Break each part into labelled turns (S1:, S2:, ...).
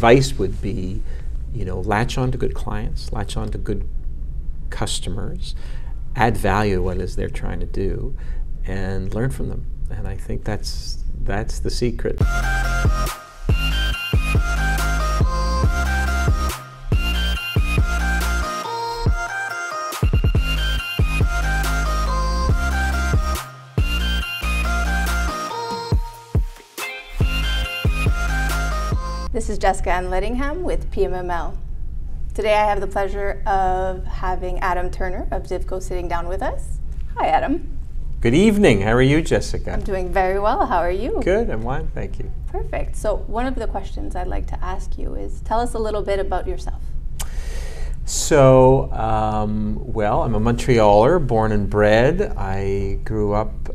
S1: advice would be, you know, latch on to good clients, latch on to good customers, add value to what it is they're trying to do, and learn from them. And I think that's the secret.
S2: This is Jessika-Anne Ledingham with PMML. Today I have the pleasure of having Adam Turner of Divco sitting down with us. Hi, Adam.
S1: Good evening. How are you, Jessica?
S2: I'm doing very well. How are you?
S1: Good. I'm fine. Thank you.
S2: Perfect. So one of the questions I'd like to ask you is, tell us a little bit about yourself.
S1: So, well, I'm a Montrealer, born and bred. I grew up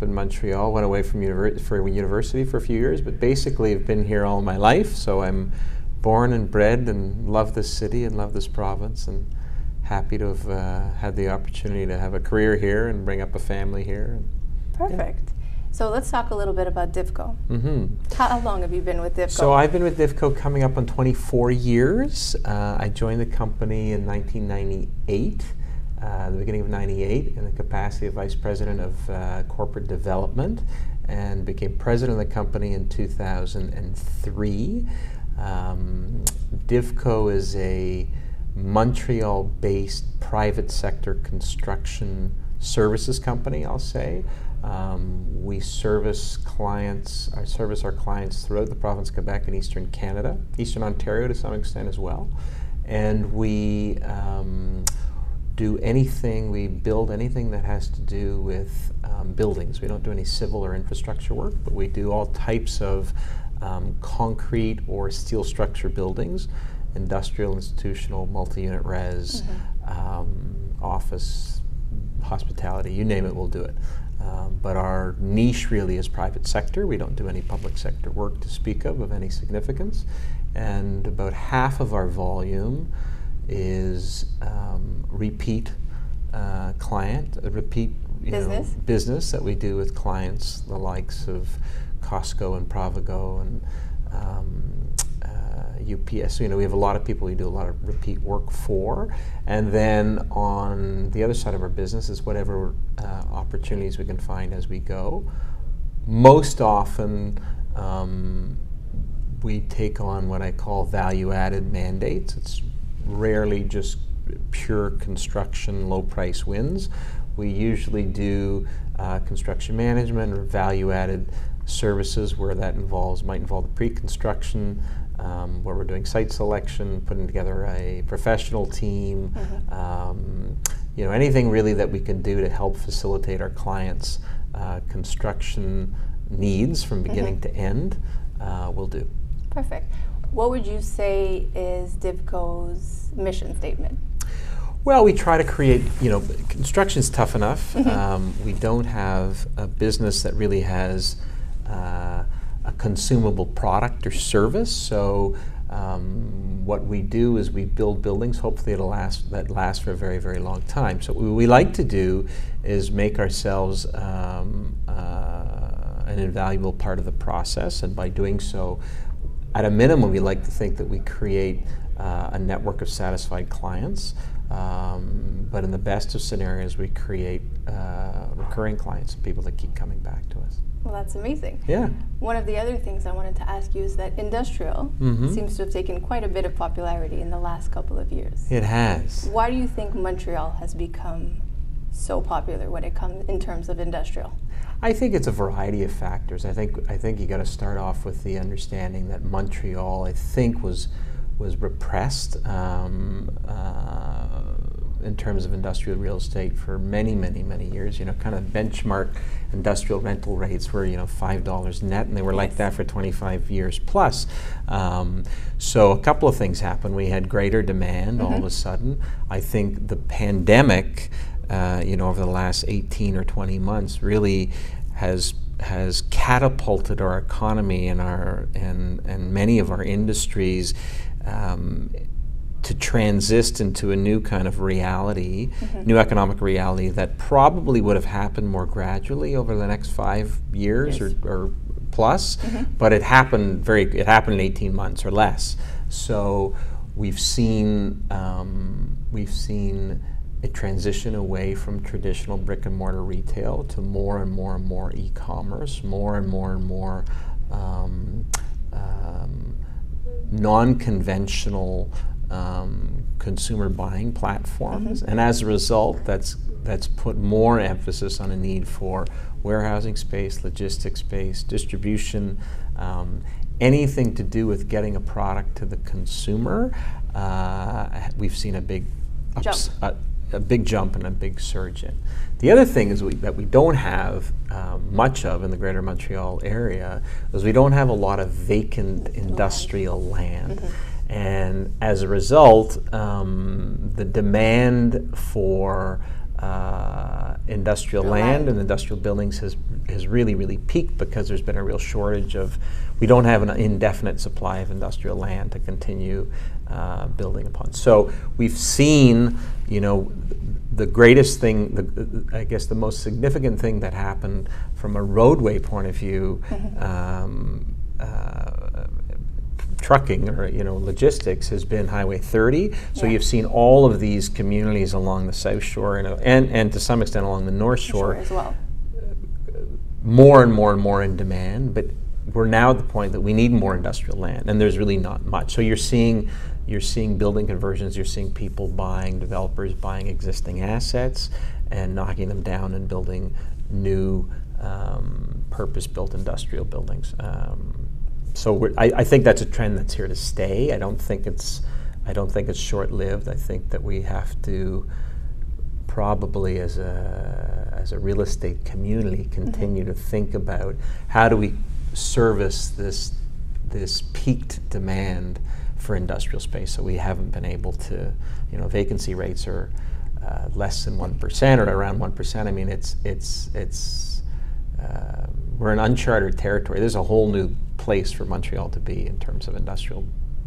S1: in Montreal, went away from university for a few years, but basically I've been here all my life. So I'm born and bred and love this city and love this province, and happy to have had the opportunity to have a career here and bring up a family here.
S2: Perfect. Yeah. So let's talk a little bit about Divco. How long have you been with Divco?
S1: So I've been with Divco coming up on 24 years. I joined the company in 1998, the beginning of 98, in the capacity of Vice President of Corporate Development, and became President of the company in 2003. Divco is a Montreal-based private sector construction services company, I'll say. We service our clients throughout the province of Quebec and Eastern Canada, Eastern Ontario to some extent as well. And we do anything, we build anything that has to do with buildings. We don't do any civil or infrastructure work, but we do all types of concrete or steel structure buildings, industrial, institutional, multi-unit res, office, hospitality, you name it, we'll do it. But our niche really is private sector. We don't do any public sector work to speak of any significance. And about half of our volume is repeat business that we do with clients, the likes of Costco and Provigo and UPS. So, we have a lot of people we do a lot of repeat work for. And then on the other side of our business is whatever opportunities we can find as we go. Most often we take on what I call value-added mandates. It's rarely just pure construction, low-price wins. We usually do construction management or value-added services where that might involve the pre-construction, where we're doing site selection, putting together a professional team, anything really that we can do to help facilitate our clients' construction needs from beginning to end, we'll do.
S2: Perfect. What would you say is Divco's mission statement?
S1: Well, we try to create, construction's tough enough. We don't have a business that really has a consumable product or service. So what we do is we build buildings, hopefully that last for a very, very long time. So what we like to do is make ourselves an invaluable part of the process, and by doing so, at a minimum, we like to think that we create a network of satisfied clients. But in the best of scenarios, we create recurring clients, people that keep coming back to us.
S2: Well, that's amazing.
S1: Yeah.
S2: One of the other things I wanted to ask you is that industrial seems to have taken quite a bit of popularity in the last couple of years.
S1: It has.
S2: Why do you think Montreal has become so popular when it comes in terms of industrial?
S1: I think it's a variety of factors. I think you got to start off with the understanding that Montreal, I think, was repressed in terms of industrial real estate for many, many, many years. Kind of benchmark industrial rental rates were, $5 net, and they were like that for 25 years plus. So a couple of things happened. We had greater demand all of a sudden. I think the pandemic, over the last 18 or 20 months really has catapulted our economy and many of our industries to transit into a new kind of reality, new economic reality that probably would have happened more gradually over the next 5 years or plus, but it happened in 18 months or less. So we've seen a transition away from traditional brick and mortar retail to more and more and more e-commerce, more and more and more non-conventional consumer buying platforms, and as a result, that's put more emphasis on a need for warehousing space, logistics space, distribution, anything to do with getting a product to the consumer. We've seen a big jump and a big surge in. The other thing is that we don't have much of in the Greater Montreal area is we don't have a lot of vacant industrial land. And as a result, the demand for industrial land and industrial buildings has really peaked because there's been a real shortage of, we don't have an indefinite supply of industrial land to continue building upon. So we've seen, the greatest thing, I guess the most significant thing that happened from a roadway point of view, trucking or logistics has been Highway 30. So you've seen all of these communities along the South Shore and to some extent along the North Shore
S2: as well,
S1: more and more in demand. But we're now at the point that we need more industrial land, and there's really not much. So you're seeing building conversions. You're seeing developers buying existing assets and knocking them down and building new purpose-built industrial buildings. So I think that's a trend that's here to stay. I don't think it's short-lived. I think that we have to probably, as a real estate community, continue to think about how do we service this peaked demand for industrial space. So we haven't been able to, vacancy rates are less than 1% or around 1%. I mean, we're in uncharted territory. There's a whole new place for Montreal to be in terms of industrial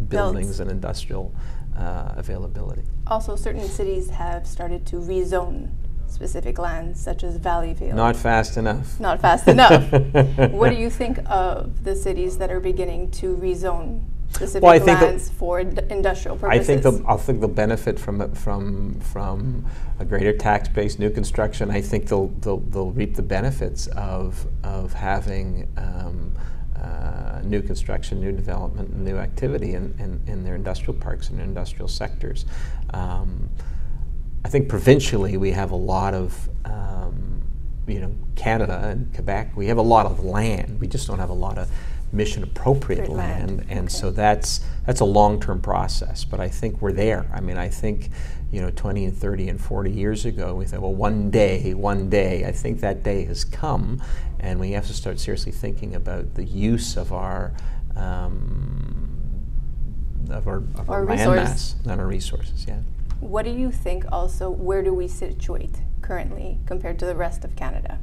S1: buildings and industrial availability.
S2: Also, certain cities have started to rezone specific lands, such as Valleyville.
S1: Not fast enough.
S2: Not fast enough. What do you think of the cities that are beginning to rezone specific lands for industrial purposes?
S1: I think they'll benefit from a greater tax base, new construction. I think they'll reap the benefits of having new construction, new development, and new activity in their industrial parks and industrial sectors. I think provincially we have a lot of, Canada and Quebec, we have a lot of land. We just don't have a lot of mission appropriate land. And so that's a long-term process, but I think we're there. I mean, I think 20 and 30 and 40 years ago we thought, well, one day, I think that day has come, and we have to start seriously thinking about the use of our land mass and our resources.
S2: What do you think also, where do we situate currently compared to the rest of Canada?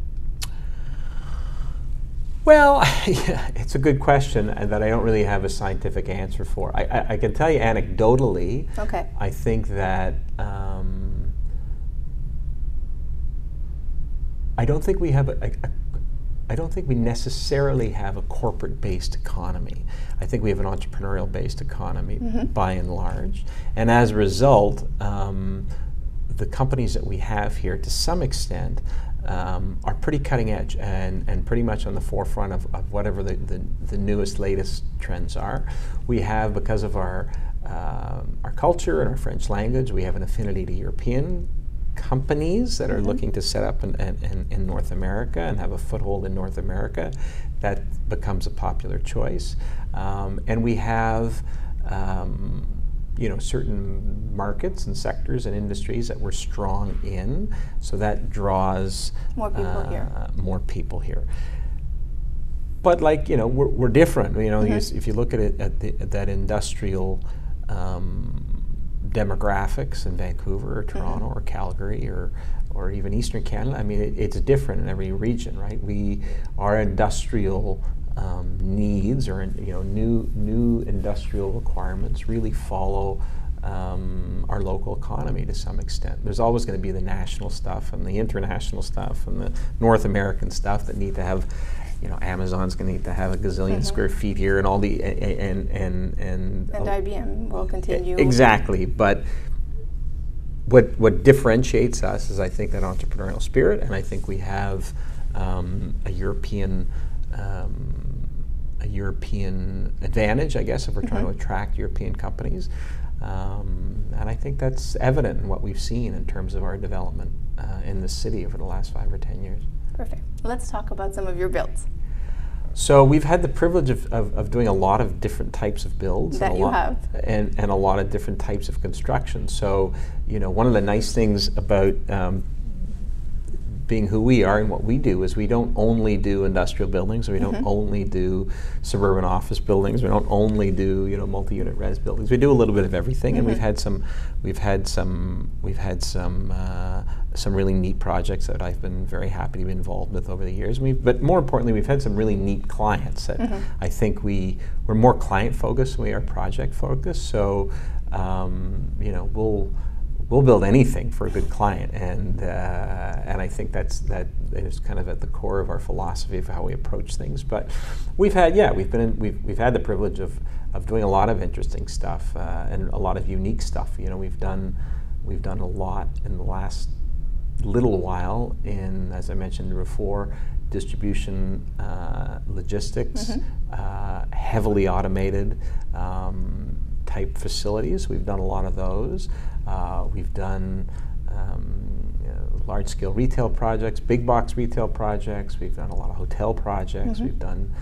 S1: Well, it's a good question that I don't really have a scientific answer for. I can tell you anecdotally, I think that I don't think we necessarily have a corporate-based economy. I think we have an entrepreneurial-based economy by and large. And as a result, the companies that we have here, to some extent, are pretty cutting edge and pretty much on the forefront of whatever the newest, latest trends are. We have, because of our culture and our French language, we have an affinity to European companies that are looking to set up in North America and have a foothold in North America. That becomes a popular choice. And we have certain markets and sectors and industries that we're strong in, so that draws more people here. But we're different. If you look at it at that industrial demographics in Vancouver or Toronto or Calgary or even Eastern Canada, I mean, it's different in every region, right? Our industrial needs or new industrial requirements really follow our local economy to some extent. There's always going to be the national stuff and the international stuff and the North American stuff that need to have Amazon's going to need to have a gazillion square feet here, and all the and
S2: IBM will continue.
S1: Exactly, but what differentiates us is, I think, that entrepreneurial spirit, and I think we have a European advantage, I guess, if we're trying to attract European companies. And I think that's evident in what we've seen in terms of our development in the city over the last 5 or 10 years.
S2: Perfect. Let's talk about some of your builds.
S1: So we've had the privilege of doing a lot of different types of builds.
S2: That you have.
S1: And a lot of different types of construction. So, one of the nice things about being who we are and what we do is we don't only do industrial buildings, we don't only do suburban office buildings, we don't only do multi-unit res buildings. We do a little bit of everything, and we've had some really neat projects that I've been very happy to be involved with over the years. But more importantly, we've had some really neat clients that I think we're more client focused than we are project focused. So we'll build anything for a good client, and I think that is kind of at the core of our philosophy of how we approach things. But we've had the privilege of doing a lot of interesting stuff and a lot of unique stuff. We've done a lot in the last little while in, as I mentioned before, distribution, logistics, heavily automated type facilities. We've done a lot of those. We've done large-scale retail projects, big box retail projects. We've done a lot of hotel projects. We've done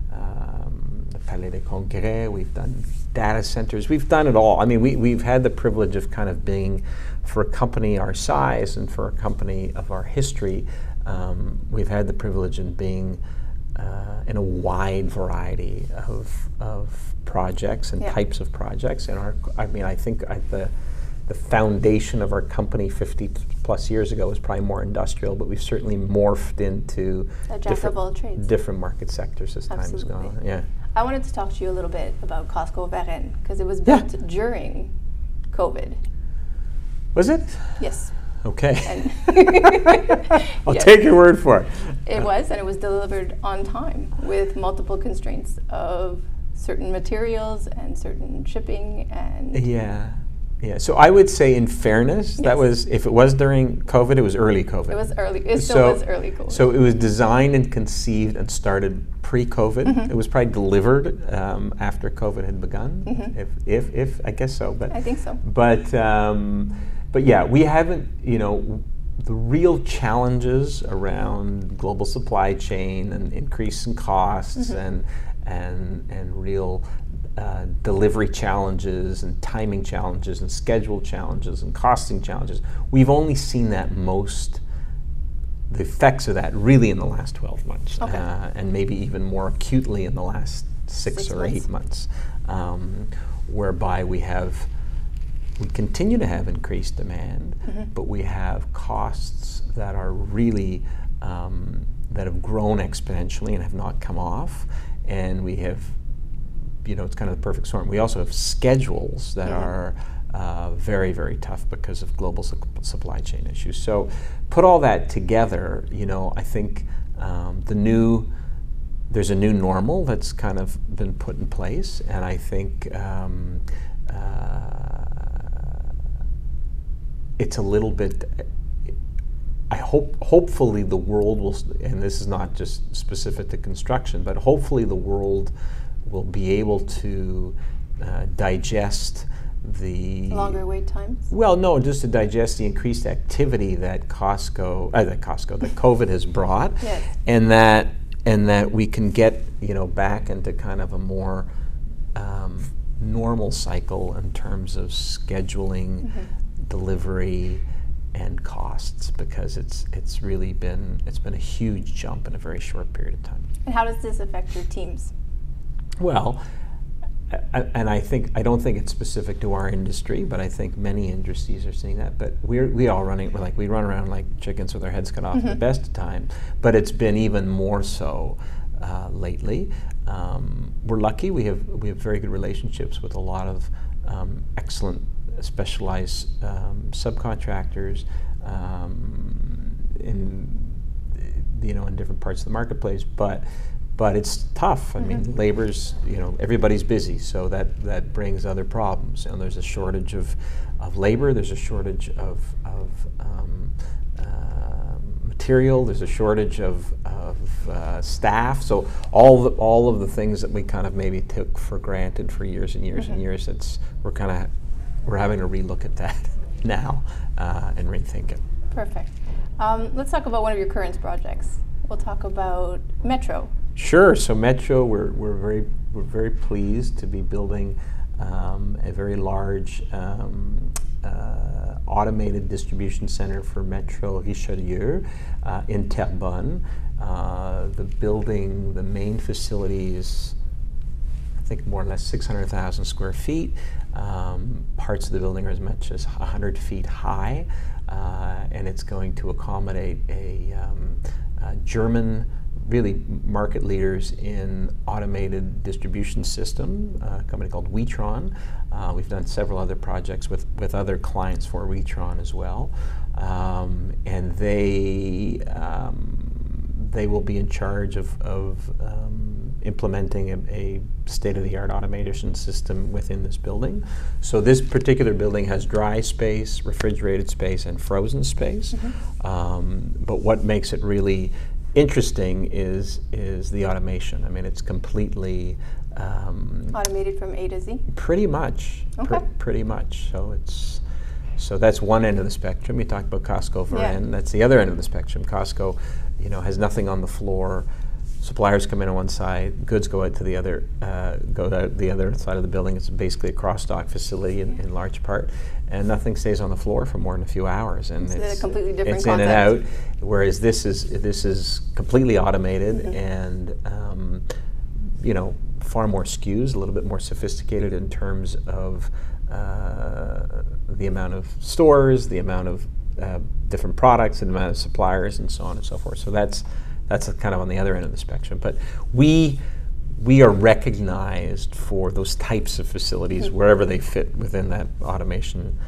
S1: the Palais des Congrès. We've done data centers. We've done it all. I mean, we've had the privilege of kind of being, for a company our size and for a company of our history, we've had the privilege in being in a wide variety of projects and types of projects. And I think the foundation of our company 50 plus years ago was probably more industrial, but we've certainly morphed into different market sectors as time has gone. Yeah.
S2: I wanted to talk to you a little bit about Costco Varennes, because it was built during COVID.
S1: Was it?
S2: Yes.
S1: Okay. I'll take your word for it.
S2: It was, and it was delivered on time with multiple constraints of certain materials and certain shipping and...
S1: Yeah, so I would say, in fairness, that was, if it was during COVID, it was early COVID.
S2: It was early. It still was early COVID.
S1: So it was designed and conceived and started pre-COVID. It was probably delivered after COVID had begun. If I guess so, but
S2: I think so.
S1: But yeah, we haven't. The real challenges around global supply chain and increase in costs and real delivery challenges and timing challenges and schedule challenges and costing challenges. We've only seen the effects of that really in the last 12 months, and maybe even more acutely in the last 6 or 8 months, whereby we continue to have increased demand, but we have costs that are really that have grown exponentially and have not come off, and we have it's kind of the perfect storm. We also have schedules that are very, very tough because of global supply chain issues. So put all that together, I think there's a new normal that's kind of been put in place, and I think it's a little bit, hopefully the world will, and this is not just specific to construction, but hopefully the world will be able to digest the
S2: longer wait times.
S1: Well, no, just to digest the increased activity that COVID has brought, and that we can get back into kind of a more normal cycle in terms of scheduling, delivery, and costs, because it's been a huge jump in a very short period of time.
S2: And how does this affect your teams?
S1: Well, and I don't think it's specific to our industry, but I think many industries are seeing that. But we run around like chickens with our heads cut off at the best of times. But it's been even more so lately. We're lucky; we have very good relationships with a lot of excellent specialized subcontractors in different parts of the marketplace. But but it's tough. I mean, labor's, everybody's busy, so that brings other problems. And there's a shortage of labor, there's a shortage of material, there's a shortage of staff. So all of the things that we kind of maybe took for granted for years and years and years, we're having to relook at that now and rethink it.
S2: Perfect. Let's talk about one of your current projects. We'll talk about Metro.
S1: Sure. So Metro, we're very pleased to be building a very large automated distribution center for Metro Richelieu in Terrebonne. The main facility is, I think, more or less 600,000 square feet. Parts of the building are as much as 100 feet high, and it's going to accommodate a German, really market leaders in automated distribution system, a company called Witron. We've done several other projects with other clients for Witron as well, and they will be in charge of implementing a state-of-the-art automation system within this building. So this particular building has dry space, refrigerated space, and frozen space. But what makes it really interesting is the automation. I mean, it's completely
S2: automated from A to Z?
S1: Pretty much.
S2: Okay.
S1: Pretty much. So that's one end of the spectrum. You talked about Costco Varennes. That's the other end of the spectrum. Costco, has nothing on the floor. Suppliers come in on one side, goods go out to the other, go out the other side of the building. It's basically a cross-dock facility in large part, and nothing stays on the floor for more than a few hours. And
S2: it's a completely different
S1: concept.
S2: It's in
S1: and out. Whereas this is completely automated and far more SKUs, a little bit more sophisticated in terms of the amount of stores, the amount of different products, and the amount of suppliers, and so on and so forth. So that's kind of on the other end of the spectrum. But we are recognized for those types of facilities wherever they fit within that automation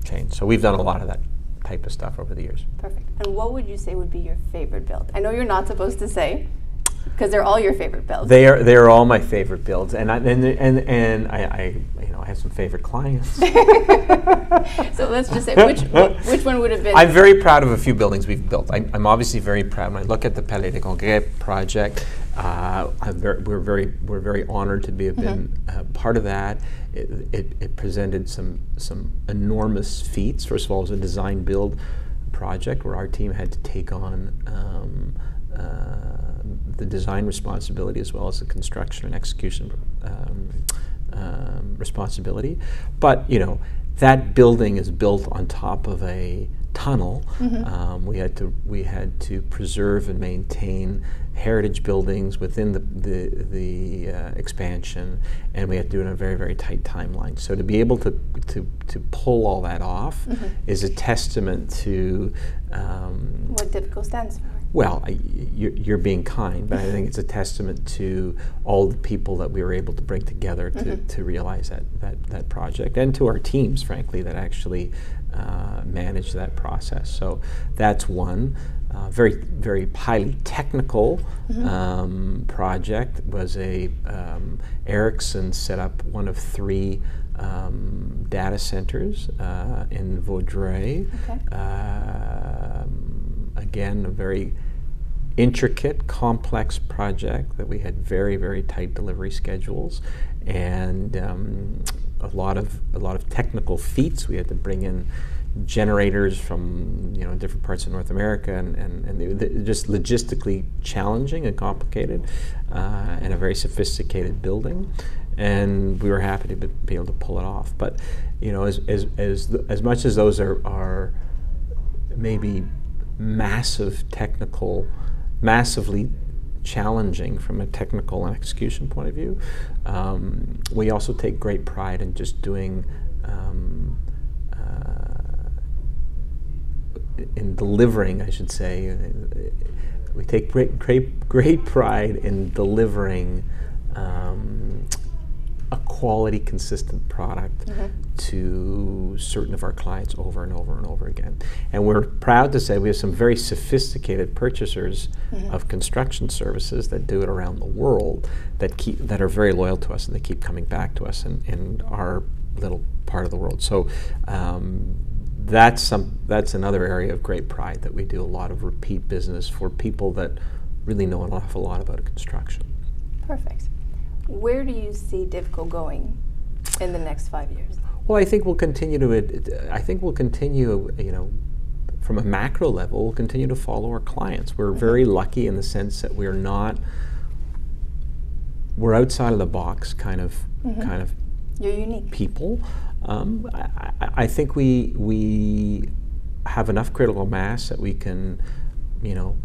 S1: chain. So we've done a lot of that type of stuff over the years.
S2: Perfect. And what would you say would be your favorite build? I know you're not supposed to say, because they're all your favorite builds.
S1: They are all my favorite builds, and I have some favorite clients.
S2: So let's just say which one would have been.
S1: I'm very proud of a few buildings we've built. I'm obviously very proud. When I look at the Palais des Congrès project, we're very honored to have been part of that. It presented some enormous feats. First of all, it was a design build project where our team had to take on the design responsibility as well as the construction and execution responsibility. But that building is built on top of a tunnel. We had to preserve and maintain heritage buildings within the expansion, and we had to do it in a very, very tight timeline. So to be able to pull all that off is a testament to
S2: what Divco stands for.
S1: Well, you're being kind, but I think it's a testament to all the people that we were able to bring together to realize that project, and to our teams, frankly, that actually managed that process. So that's one. Very, very highly technical project. Was Ericsson set up one of 3 data centers in Vaudreuil. Again, a very intricate, complex project that we had very, very tight delivery schedules, and a lot of technical feats. We had to bring in generators from different parts of North America, and they're just logistically challenging and complicated, and a very sophisticated building. And we were happy to be able to pull it off. But as much as those are maybe massively challenging from a technical and execution point of view, we also take great pride in just doing in delivering, I should say. We take great pride in delivering a quality, consistent product to certain of our clients over and over and over again. And we're proud to say we have some very sophisticated purchasers of construction services that do it around the world that are very loyal to us, and they keep coming back to us in our little part of the world. So that's another area of great pride, that we do a lot of repeat business for people that really know an awful lot about construction. Perfect.
S2: Where do you see Divco going in the next 5 years?
S1: Well, I think we'll continue you know, from a macro level, we'll continue to follow our clients. We're very lucky in the sense that we're outside of the box kind of
S2: You're unique.
S1: People. I think we have enough critical mass that we can, you know,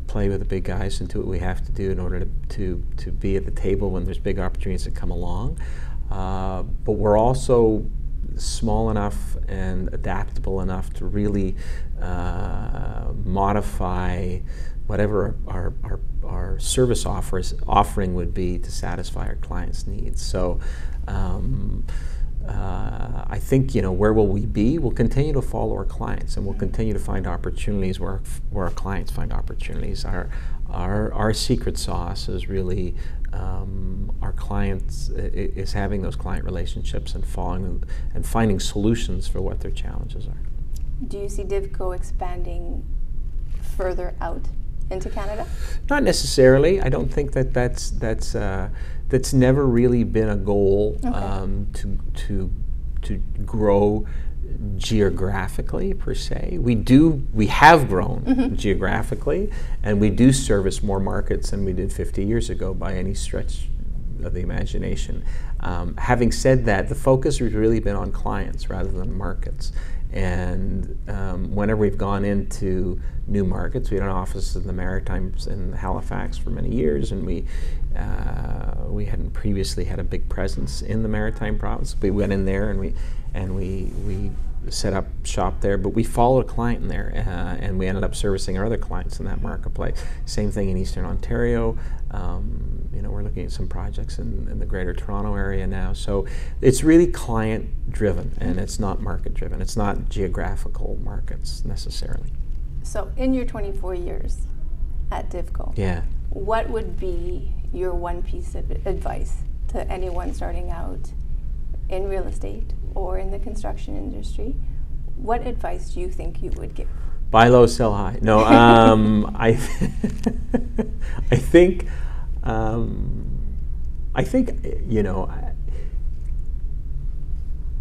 S1: play with the big guys and do what we have to do in order to be at the table when there's big opportunities that come along. But we're also small enough and adaptable enough to really modify whatever our service offering would be to satisfy our clients' needs. So I think, you know, where will we be? We'll continue to follow our clients, and we'll continue to find opportunities where our clients find opportunities. Our secret sauce is really our clients is having those client relationships and following and finding solutions for what their challenges are.
S2: Do you see Divco expanding further out into Canada?
S1: Not necessarily. I don't think that's never really been a goal, to grow geographically per se. We have grown geographically, and we do service more markets than we did 50 years ago by any stretch of the imagination. Having said that, the focus has really been on clients rather than markets. And whenever we've gone into new markets, we had an office in the Maritimes in Halifax for many years, and we hadn't previously had a big presence in the Maritime province. We went in there and we set up shop there, but we followed a client in there, and we ended up servicing our other clients in that marketplace. Same thing in Eastern Ontario. You know, we're looking at some projects in the Greater Toronto area now. So it's really client-driven, and it's not market-driven. It's not geographical markets necessarily.
S2: So in your 24 years at Divco, what would be your one piece of advice to anyone starting out in real estate or in the construction industry? What advice do you think you would give?
S1: Buy low, sell high. No, I think you know,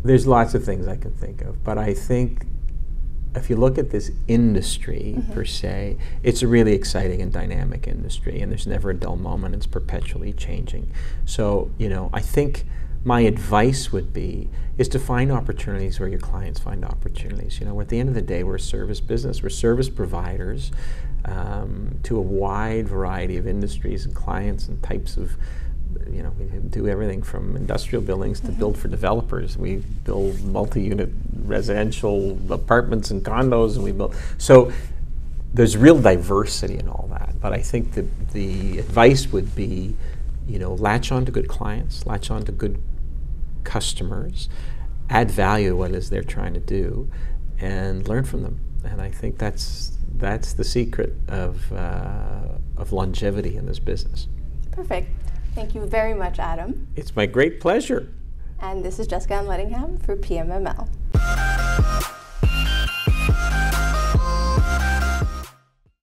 S1: there's lots of things I can think of, but I think if you look at this industry per se, it's a really exciting and dynamic industry, and there's never a dull moment. It's perpetually changing. So, you know, I think my advice would be is to find opportunities where your clients find opportunities. You know, at the end of the day, we're a service business. We're service providers to a wide variety of industries and clients and types of, you know, we do everything from industrial buildings to build for developers. We build multi-unit residential apartments and condos, and we build. So there's real diversity in all that. But I think the advice would be, you know, latch on to good clients, latch on to good customers, add value to what it is they're trying to do, and learn from them. And I think that's the secret of longevity in this business.
S2: Perfect. Thank you very much, Adam.
S1: It's my great pleasure.
S2: And this is Jessika-Anne Ledingham for PMML.